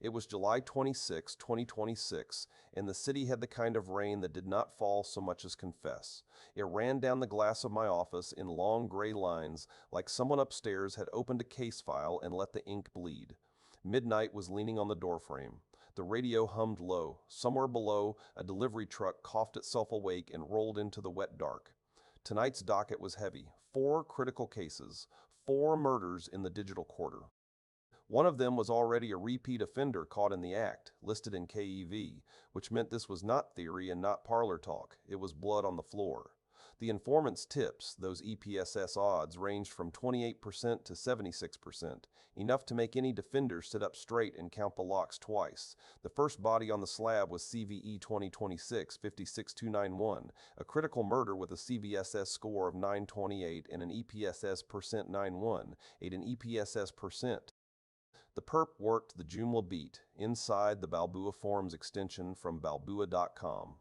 It was July 26, 2026, and the city had the kind of rain that did not fall so much as confess. It ran down the glass of my office in long gray lines, like someone upstairs had opened a case file and let the ink bleed. Midnight was leaning on the doorframe. The radio hummed low. Somewhere below, a delivery truck coughed itself awake and rolled into the wet dark. Tonight's docket was heavy. 4 critical cases, 4 murders in the digital quarter. One of them was already a repeat offender caught in the act, listed in KEV, which meant this was not theory and not parlor talk. It was blood on the floor. The informant's tips, those EPSS odds, ranged from 28% to 76%, enough to make any defender sit up straight and count the locks twice. The first body on the slab was CVE-2026-56291, a critical murder with a CVSS score of 928 and an EPSS %91, ate an EPSS percent. The perp worked the Joomla beat, inside the Balbooa Forms extension from balbooa.com.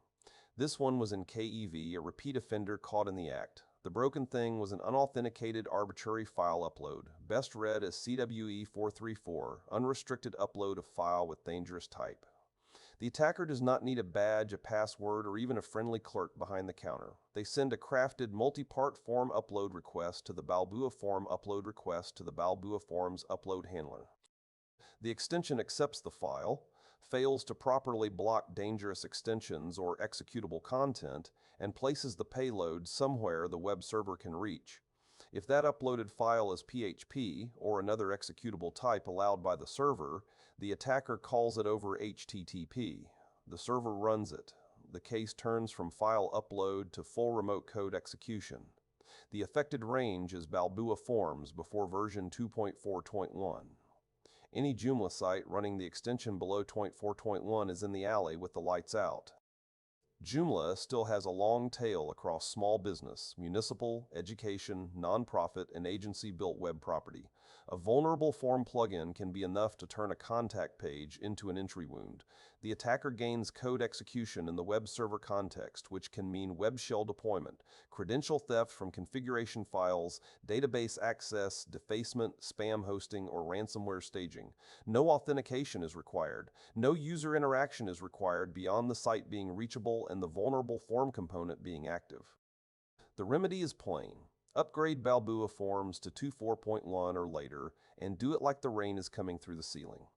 This one was in KEV, a repeat offender caught in the act. The broken thing was an unauthenticated arbitrary file upload, best read as CVE-434, unrestricted upload of file with dangerous type. The attacker does not need a badge, a password, or even a friendly clerk behind the counter. They send a crafted multi-part form upload request to the Balbooa Form upload request to the Balbooa Forms upload handler. The extension accepts the file, fails to properly block dangerous extensions or executable content, and places the payload somewhere the web server can reach. If that uploaded file is PHP or another executable type allowed by the server, the attacker calls it over HTTP. The server runs it. The case turns from file upload to full remote code execution. The affected range is Balbooa Forms before version 2.4.1. Any Joomla site running the extension below 0.4.1 is in the alley with the lights out. Joomla still has a long tail across small business, municipal, education, nonprofit, and agency-built web property. A vulnerable form plugin can be enough to turn a contact page into an entry wound. The attacker gains code execution in the web server context, which can mean web shell deployment, credential theft from configuration files, database access, defacement, spam hosting, or ransomware staging. No authentication is required. No user interaction is required beyond the site being reachable and the vulnerable form component being active. The remedy is plain. Upgrade Balbooa Forms to 2.4.1 or later, and do it like the rain is coming through the ceiling.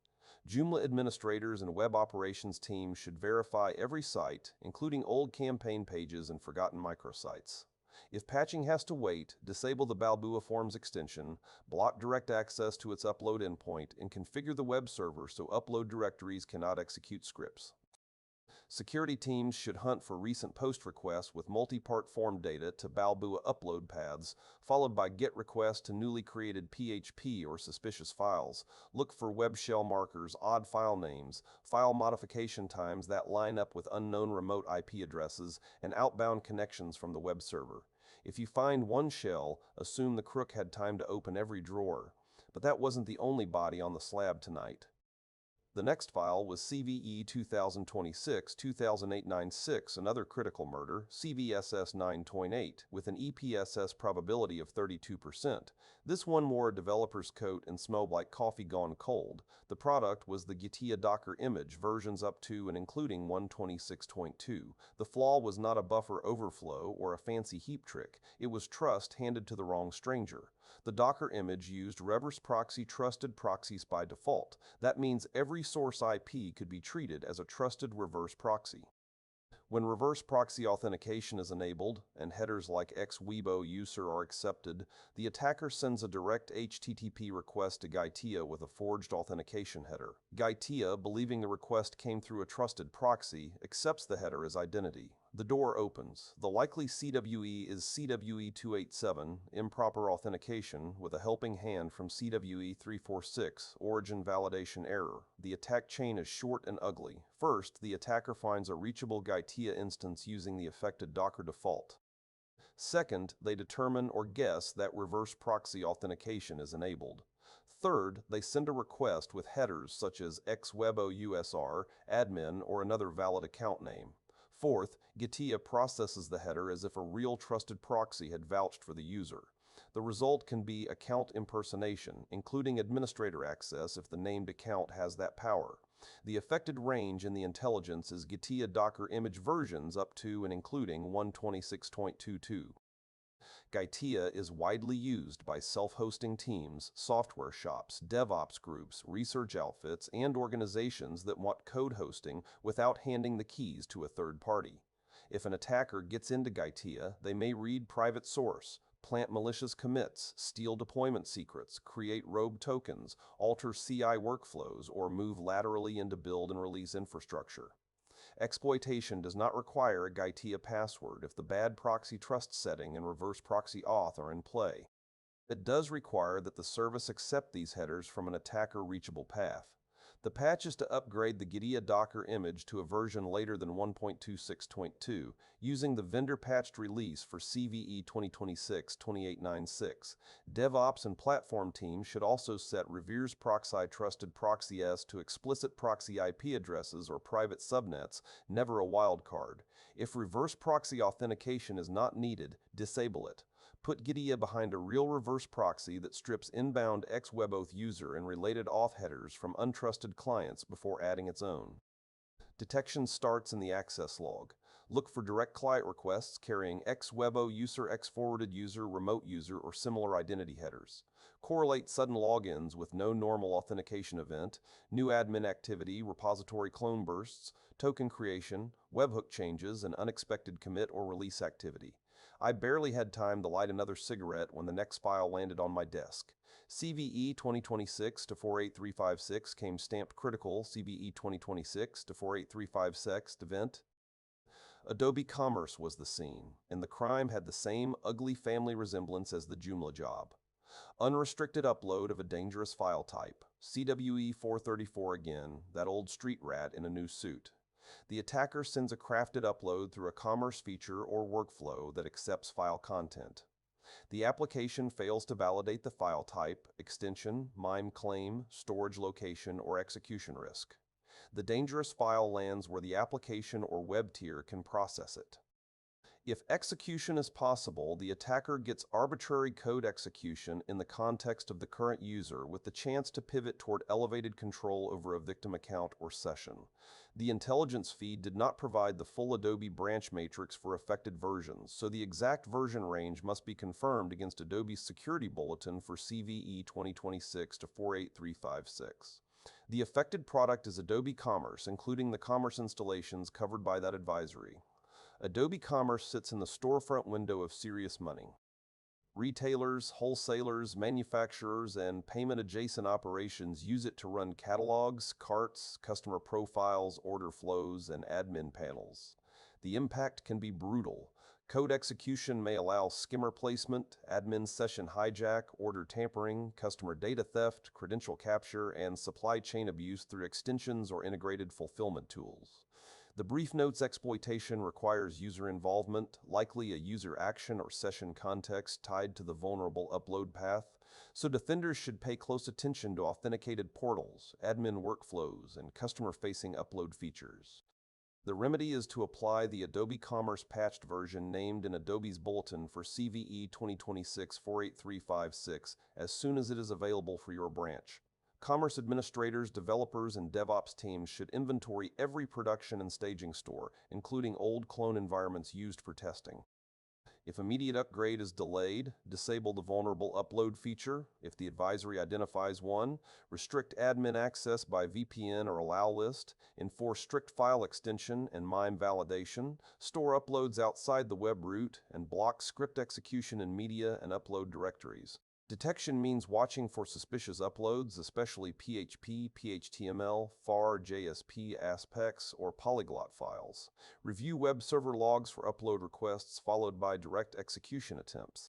Joomla administrators and web operations teams should verify every site, including old campaign pages and forgotten microsites. If patching has to wait, disable the Balbooa Forms extension, block direct access to its upload endpoint, and configure the web server so upload directories cannot execute scripts. Security teams should hunt for recent post requests with multi-part form data to Balbooa upload paths, followed by GET requests to newly created PHP or suspicious files. Look for web shell markers, odd file names, file modification times that line up with unknown remote IP addresses, and outbound connections from the web server. If you find one shell, assume the crook had time to open every drawer. But that wasn't the only body on the slab tonight. The next file was CVE-2026-20896, another critical murder, CVSS 928, with an EPSS probability of 32%. This one wore a developer's coat and smelled like coffee gone cold. The product was the Gitea Docker image, versions up to and including 126.2. The flaw was not a buffer overflow or a fancy heap trick. It was trust handed to the wrong stranger. The Docker image used reverse proxy trusted proxies by default. That means every source IP could be treated as a trusted reverse proxy. When reverse proxy authentication is enabled and headers like xwebo user are accepted, the attacker sends a direct HTTP request to Gitea with a forged authentication header. Gitea, believing the request came through a trusted proxy, accepts the header as identity. The door opens. The likely CVE is CVE-287, improper authentication, with a helping hand from CVE-346, origin validation error. The attack chain is short and ugly. First, the attacker finds a reachable Gitea instance using the affected Docker default. Second, they determine or guess that reverse proxy authentication is enabled. Third, they send a request with headers such as xwebo usr, admin, or another valid account name. Fourth, Gitea processes the header as if a real trusted proxy had vouched for the user. The result can be account impersonation, including administrator access if the named account has that power. The affected range in the intelligence is Gitea Docker image versions up to and including 126.22. Gitea is widely used by self-hosting teams, software shops, DevOps groups, research outfits, and organizations that want code hosting without handing the keys to a third party. If an attacker gets into Gitea, they may read private source, plant malicious commits, steal deployment secrets, create rogue tokens, alter CI workflows, or move laterally into build and release infrastructure. Exploitation does not require a Gitea password if the bad proxy trust setting and reverse proxy auth are in play. It does require that the service accept these headers from an attacker reachable path. The patch is to upgrade the Gitea Docker image to a version later than 1.26.2 using the vendor-patched release for CVE 2026-20896. DevOps and platform teams should also set reverse proxy trusted proxy S to explicit proxy IP addresses or private subnets, never a wildcard. If reverse proxy authentication is not needed, disable it. Put Gitea behind a real reverse proxy that strips inbound ex-WebAuth user and related auth headers from untrusted clients before adding its own. Detection starts in the access log. Look for direct client requests carrying ex-WebAuth user, ex-forwarded user, remote user, or similar identity headers. Correlate sudden logins with no normal authentication event, new admin activity, repository clone bursts, token creation, webhook changes, and unexpected commit or release activity. I barely had time to light another cigarette when the next file landed on my desk. CVE 2026-48356 came stamped critical CVE 2026-48356 event. Adobe Commerce was the scene, and the crime had the same ugly family resemblance as the Joomla job. Unrestricted upload of a dangerous file type. CVE-434 again, that old street rat in a new suit. The attacker sends a crafted upload through a commerce feature or workflow that accepts file content. The application fails to validate the file type, extension, MIME claim, storage location, or execution risk. The dangerous file lands where the application or web tier can process it. If execution is possible, the attacker gets arbitrary code execution in the context of the current user with the chance to pivot toward elevated control over a victim account or session. The intelligence feed did not provide the full Adobe branch matrix for affected versions, so the exact version range must be confirmed against Adobe's security bulletin for CVE 2026-48356. The affected product is Adobe Commerce, including the Commerce installations covered by that advisory. Adobe Commerce sits in the storefront window of serious money. Retailers, wholesalers, manufacturers, and payment-adjacent operations use it to run catalogs, carts, customer profiles, order flows, and admin panels. The impact can be brutal. Code execution may allow skimmer placement, admin session hijack, order tampering, customer data theft, credential capture, and supply chain abuse through extensions or integrated fulfillment tools. The brief notes exploitation requires user involvement, likely a user action or session context tied to the vulnerable upload path, so defenders should pay close attention to authenticated portals, admin workflows, and customer-facing upload features. The remedy is to apply the Adobe Commerce patched version named in Adobe's bulletin for CVE 2026-48356 as soon as it is available for your branch. Commerce administrators, developers, and DevOps teams should inventory every production and staging store, including old clone environments used for testing. If immediate upgrade is delayed, disable the vulnerable upload feature. If the advisory identifies one, restrict admin access by VPN or allow list, enforce strict file extension and MIME validation, store uploads outside the web root, and block script execution in media and upload directories. Detection means watching for suspicious uploads, especially PHP, PHTML, FAR, JSP, ASPEX, or polyglot files. Review web server logs for upload requests followed by direct execution attempts.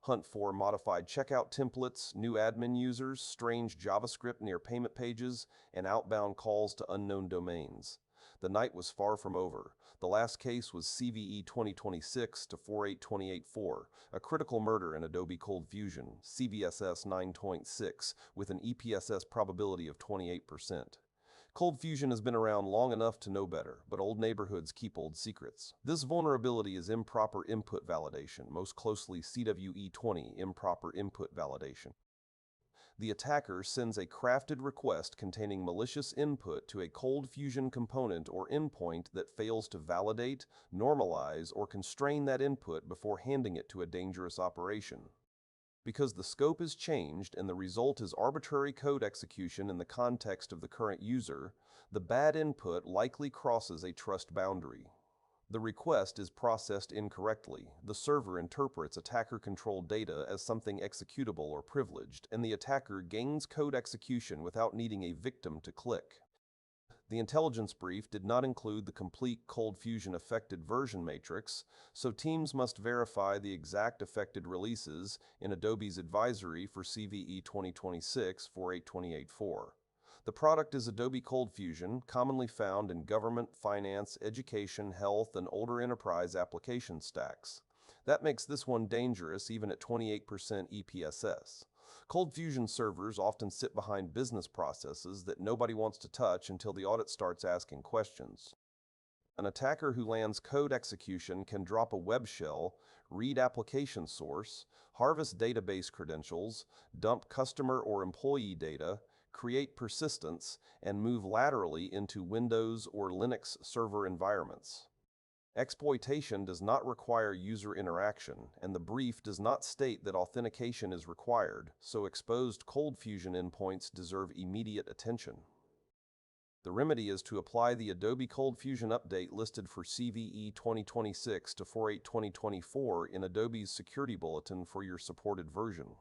Hunt for modified checkout templates, new admin users, strange JavaScript near payment pages, and outbound calls to unknown domains. The night was far from over. The last case was CVE 2026-48284, a critical murder in Adobe Cold Fusion, CVSS 9.6, with an EPSS probability of 28%. Cold Fusion has been around long enough to know better, but old neighborhoods keep old secrets. This vulnerability is improper input validation, most closely CVE-20 improper input validation. The attacker sends a crafted request containing malicious input to a Cold Fusion component or endpoint that fails to validate, normalize, or constrain that input before handing it to a dangerous operation. Because the scope is changed and the result is arbitrary code execution in the context of the current user, the bad input likely crosses a trust boundary. The request is processed incorrectly, the server interprets attacker-controlled data as something executable or privileged, and the attacker gains code execution without needing a victim to click. The intelligence brief did not include the complete Cold Fusion affected version matrix, so teams must verify the exact affected releases in Adobe's advisory for CVE 2026-48356. The product is Adobe Cold Fusion, commonly found in government, finance, education, health, and older enterprise application stacks. That makes this one dangerous even at 28% EPSS. Cold Fusion servers often sit behind business processes that nobody wants to touch until the audit starts asking questions. An attacker who lands code execution can drop a web shell, read application source, harvest database credentials, dump customer or employee data, create persistence, and move laterally into Windows or Linux server environments. Exploitation does not require user interaction, and the brief does not state that authentication is required, so exposed Cold Fusion endpoints deserve immediate attention. The remedy is to apply the Adobe Cold Fusion update listed for CVE 2026-48356 in Adobe's Security Bulletin for your supported version.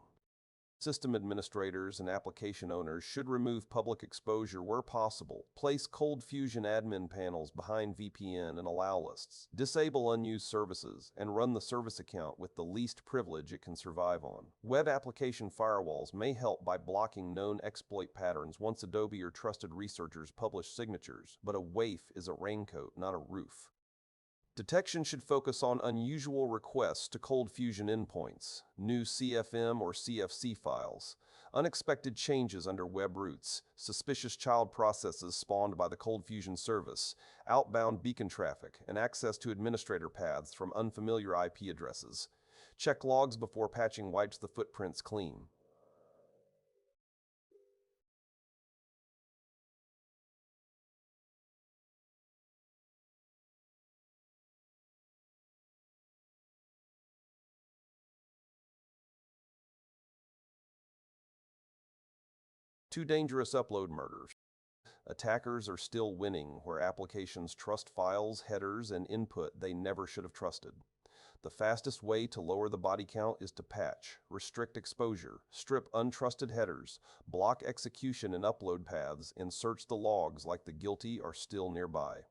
System administrators and application owners should remove public exposure where possible, place Cold Fusion admin panels behind VPN and allow lists, disable unused services, and run the service account with the least privilege it can survive on. Web application firewalls may help by blocking known exploit patterns once Adobe or trusted researchers publish signatures, but a waif is a raincoat, not a roof. Detection should focus on unusual requests to Cold Fusion endpoints, new CFM or CFC files, unexpected changes under web routes, suspicious child processes spawned by the Cold Fusion service, outbound beacon traffic, and access to administrator paths from unfamiliar IP addresses. Check logs before patching wipes the footprints clean. Too dangerous upload murders. Attackers are still winning where applications trust files, headers, and input they never should have trusted. The fastest way to lower the body count is to patch, restrict exposure, strip untrusted headers, block execution and upload paths, and search the logs like the guilty are still nearby.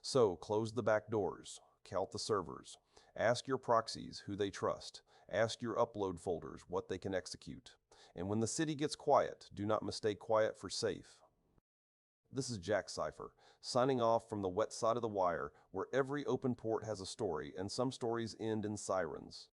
So close the back doors, count the servers, ask your proxies who they trust, ask your upload folders what they can execute. And when the city gets quiet, do not mistake quiet for safe. This is Jack Cypher, signing off from the wet side of the wire, where every open port has a story, and some stories end in sirens.